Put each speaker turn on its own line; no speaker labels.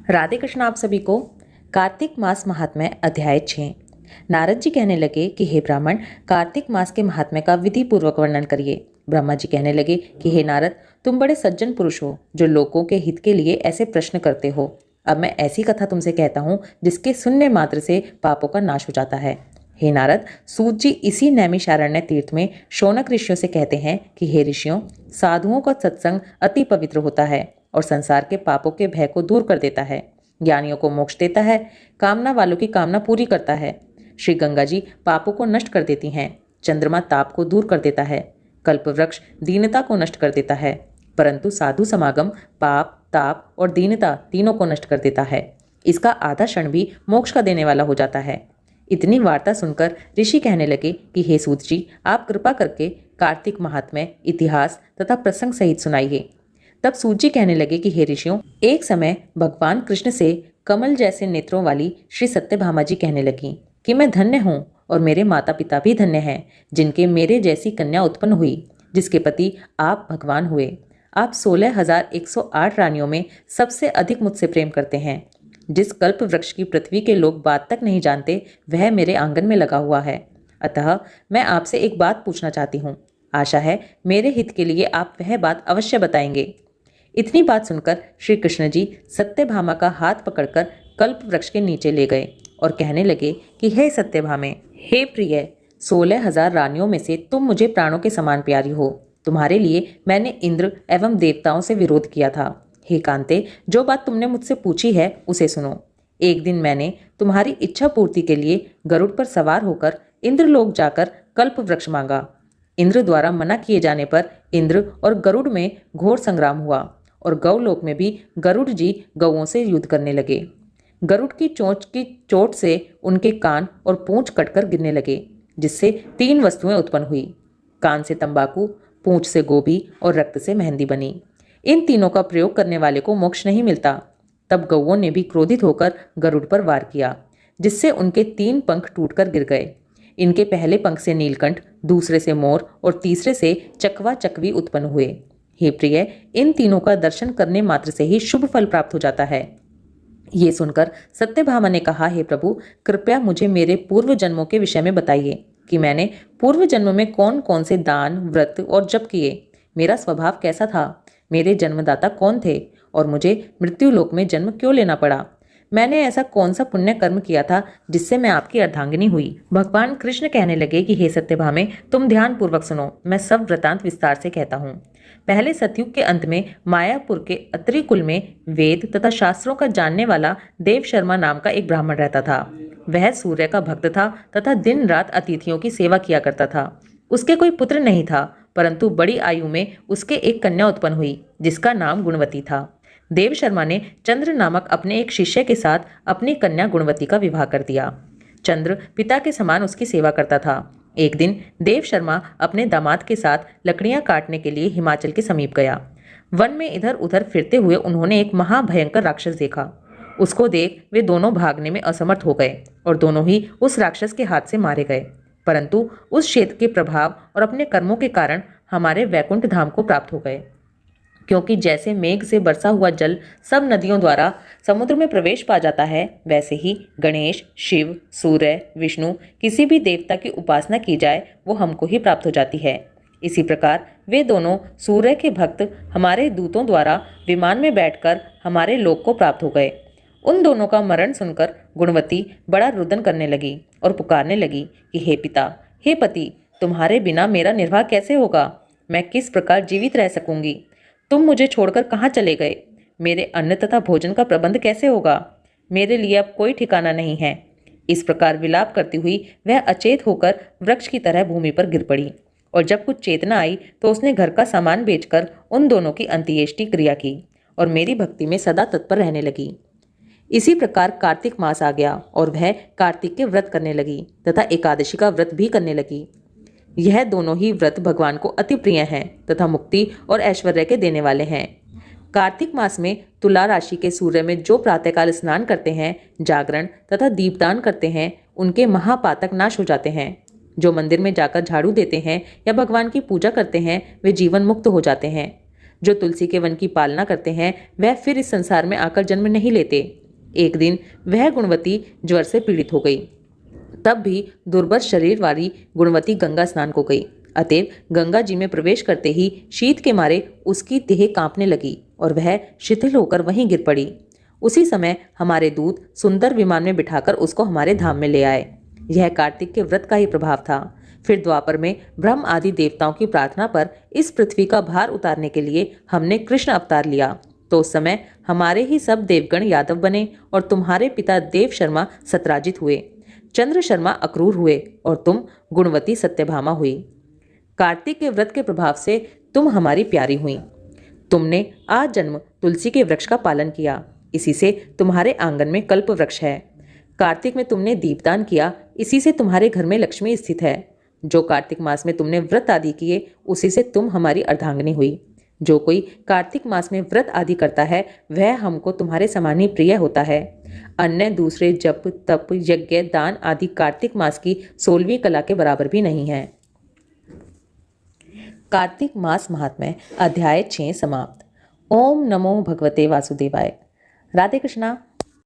राधे कृष्ण आप सभी को। कार्तिक मास महात्म्य अध्याय 6। नारद जी कहने लगे कि हे ब्राह्मण, कार्तिक मास के महात्म्य का विधि पूर्वक वर्णन करिए। ब्रह्मा जी कहने लगे कि हे नारद, तुम बड़े सज्जन पुरुष हो जो लोगों के हित के लिए ऐसे प्रश्न करते हो। अब मैं ऐसी कथा तुमसे कहता हूँ जिसके सुनने मात्र से पापों का नाश हो जाता है। हे नारद, सूत जी इसी नैमिषारण्य तीर्थ में शौनक ऋषियों से कहते हैं कि हे ऋषियों, साधुओं का सत्संग अति पवित्र होता है और संसार के पापों के भय को दूर कर देता है, ज्ञानियों को मोक्ष देता है, कामना वालों की कामना पूरी करता है। श्री गंगा जी पापों को नष्ट कर देती हैं, चंद्रमा ताप को दूर कर देता है, कल्प वृक्ष दीनता को नष्ट कर देता है, परंतु साधु समागम पाप ताप और दीनता तीनों को नष्ट कर देता है। इसका आधा क्षण भी मोक्ष का देने वाला हो जाता है। इतनी वार्ता सुनकर ऋषि कहने लगे कि हे सूत जी, आप कृपा करके कार्तिक महात्म्य इतिहास तथा प्रसंग सहित सुनाइए। तब सूत जी कहने लगे कि हे ऋषियों, एक समय भगवान कृष्ण से कमल जैसे नेत्रों वाली श्री सत्यभामा जी कहने लगी कि मैं धन्य हूँ और मेरे माता पिता भी धन्य हैं, जिनके मेरे जैसी कन्या उत्पन्न हुई, जिसके पति आप भगवान हुए। आप 16,108 रानियों में सबसे अधिक मुझसे प्रेम करते हैं। जिस कल्प वृक्ष की पृथ्वी के लोग बात तक नहीं जानते, वह मेरे आंगन में लगा हुआ है। अतः मैं आपसे एक बात पूछना चाहती हूँ। आशा है मेरे हित के लिए आप वह बात अवश्य बताएंगे। इतनी बात सुनकर श्री कृष्ण जी सत्यभामा का हाथ पकड़कर कल्प वृक्ष के नीचे ले गए और कहने लगे कि हे सत्यभामे, हे प्रिय, 16,000 रानियों में से तुम मुझे प्राणों के समान प्यारी हो। तुम्हारे लिए मैंने इंद्र एवं देवताओं से विरोध किया था। हे कांते, जो बात तुमने मुझसे पूछी है उसे सुनो। एक दिन मैंने तुम्हारी इच्छा पूर्ति के लिए गरुड़ पर सवार होकर इंद्रलोक जाकर कल्प वृक्ष मांगा। इंद्र द्वारा मना किए जाने पर इंद्र और गरुड़ में घोर संग्राम हुआ और गौलोक में भी गरुड़ जी गौओं से युद्ध करने लगे। गरुड़ की चोट से उनके कान और पूंछ कटकर गिरने लगे, जिससे 3 वस्तुएं उत्पन्न हुई। कान से तंबाकू, पूंछ से गोभी और रक्त से मेहंदी बनी। इन तीनों का प्रयोग करने वाले को मोक्ष नहीं मिलता। तब गौओं ने भी क्रोधित होकर गरुड़ पर वार किया, जिससे उनके 3 पंख टूटकर गिर गए। इनके पहले पंख से नीलकंठ, दूसरे से मोर और तीसरे से चकवा चकवी उत्पन्न हुए। हे प्रिय, इन तीनों का दर्शन करने मात्र से ही शुभ फल प्राप्त हो जाता है। ये सुनकर सत्यभामा ने कहा, हे प्रभु, कृपया मुझे मेरे पूर्व जन्मों के विषय में बताइए कि मैंने पूर्व जन्म में कौन कौन से दान, व्रत और जप किए, मेरा स्वभाव कैसा था, मेरे जन्मदाता कौन थे और मुझे मृत्युलोक में जन्म क्यों लेना पड़ा। मैंने ऐसा कौन सा पुण्य कर्म किया था जिससे मैं आपकी अर्धांगिनी हुई। भगवान कृष्ण कहने लगे कि हे सत्यभामे, तुम ध्यान पूर्वक सुनो, मैं सब वृतांत विस्तार से कहता हूँ। पहले सतयुग के अंत में मायापुर के अत्रि कुल में वेद तथा शास्त्रों का जानने वाला देव शर्मा नाम का एक ब्राह्मण रहता था। वह सूर्य का भक्त था तथा दिन रात अतिथियों की सेवा किया करता था। उसके कोई पुत्र नहीं था, परंतु बड़ी आयु में उसके एक कन्या उत्पन्न हुई, जिसका नाम गुणवती था। देव शर्मा ने चंद्र नामक अपने एक शिष्य के साथ अपनी कन्या गुणवती का विवाह कर दिया। चंद्र पिता के समान उसकी सेवा करता था। एक दिन देव शर्मा अपने दामाद के साथ लकड़ियां काटने के लिए हिमाचल के समीप गया। वन में इधर उधर फिरते हुए उन्होंने एक महाभयंकर राक्षस देखा। उसको देख वे दोनों भागने में असमर्थ हो गए और दोनों ही उस राक्षस के हाथ से मारे गए। परंतु उस क्षेत्र के प्रभाव और अपने कर्मों के कारण हमारे वैकुंठ धाम को प्राप्त हो गए, क्योंकि जैसे मेघ से बरसा हुआ जल सब नदियों द्वारा समुद्र में प्रवेश पा जाता है, वैसे ही गणेश, शिव, सूर्य, विष्णु, किसी भी देवता की उपासना की जाए वो हमको ही प्राप्त हो जाती है। इसी प्रकार वे दोनों सूर्य के भक्त हमारे दूतों द्वारा विमान में बैठकर हमारे लोक को प्राप्त हो गए। उन दोनों का मरण सुनकर गुणवती बड़ा रुदन करने लगी और पुकारने लगी कि हे पिता, हे पति, तुम्हारे बिना मेरा निर्वाह कैसे होगा? मैं किस प्रकार जीवित रह सकूंगी? तुम मुझे छोड़कर कहाँ चले गए? मेरे अन्न तथा भोजन का प्रबंध कैसे होगा? मेरे लिए अब कोई ठिकाना नहीं है। इस प्रकार विलाप करती हुई वह अचेत होकर वृक्ष की तरह भूमि पर गिर पड़ी और जब कुछ चेतना आई तो उसने घर का सामान बेचकर उन दोनों की अंत्येष्टि क्रिया की और मेरी भक्ति में सदा तत्पर रहने लगी। इसी प्रकार कार्तिक मास आ गया और वह कार्तिक के व्रत करने लगी तथा एकादशी का व्रत भी करने लगी। यह दोनों ही व्रत भगवान को अति प्रिय हैं तथा मुक्ति और ऐश्वर्य के देने वाले हैं। कार्तिक मास में तुला राशि के सूर्य में जो प्रातःकाल स्नान करते हैं, जागरण तथा दीपदान करते हैं, उनके महापातक नाश हो जाते हैं। जो मंदिर में जाकर झाड़ू देते हैं या भगवान की पूजा करते हैं, वे जीवन मुक्त हो जाते हैं। जो तुलसी के वन की पालना करते हैं वह फिर इस संसार में आकर जन्म नहीं लेते। एक दिन वह गुणवती ज्वर से पीड़ित हो गई। तब भी दुर्बल शरीर वाली गुणवती गंगा स्नान को गई। अतएव गंगा जी में प्रवेश करते ही शीत के मारे उसकी देह कांपने लगी और वह शिथिल होकर वहीं गिर पड़ी। उसी समय हमारे दूत सुंदर विमान में बिठाकर उसको हमारे धाम में ले आए। यह कार्तिक के व्रत का ही प्रभाव था। फिर द्वापर में ब्रह्म आदि देवताओं की प्रार्थना पर इस पृथ्वी का भार उतारने के लिए हमने कृष्ण अवतार लिया। तो उस समय हमारे ही सब देवगण यादव बने और तुम्हारे पिता देव शर्मा सत्राजित हुए, चंद्र शर्मा अक्रूर हुए और तुम गुणवती सत्यभामा हुई। कार्तिक के व्रत के प्रभाव से तुम हमारी प्यारी हुई। तुमने आज जन्म तुलसी के वृक्ष का पालन किया, इसी से तुम्हारे आंगन में कल्प वृक्ष है। कार्तिक में तुमने दीपदान किया, इसी से तुम्हारे घर में लक्ष्मी स्थित है। जो कार्तिक मास में तुमने व्रत आदि किए, उसी से तुम हमारी अर्धांगिनी हुई। जो कोई कार्तिक मास में व्रत आदि करता है वह हमको तुम्हारे समान ही प्रिय होता है। अन्य दूसरे जप तप यज्ञ दान आदि कार्तिक मास की 16वीं कला के बराबर भी नहीं है। कार्तिक मास महात्म्य अध्याय 6 समाप्त। ओम नमो भगवते वासुदेवाय। राधे कृष्णा।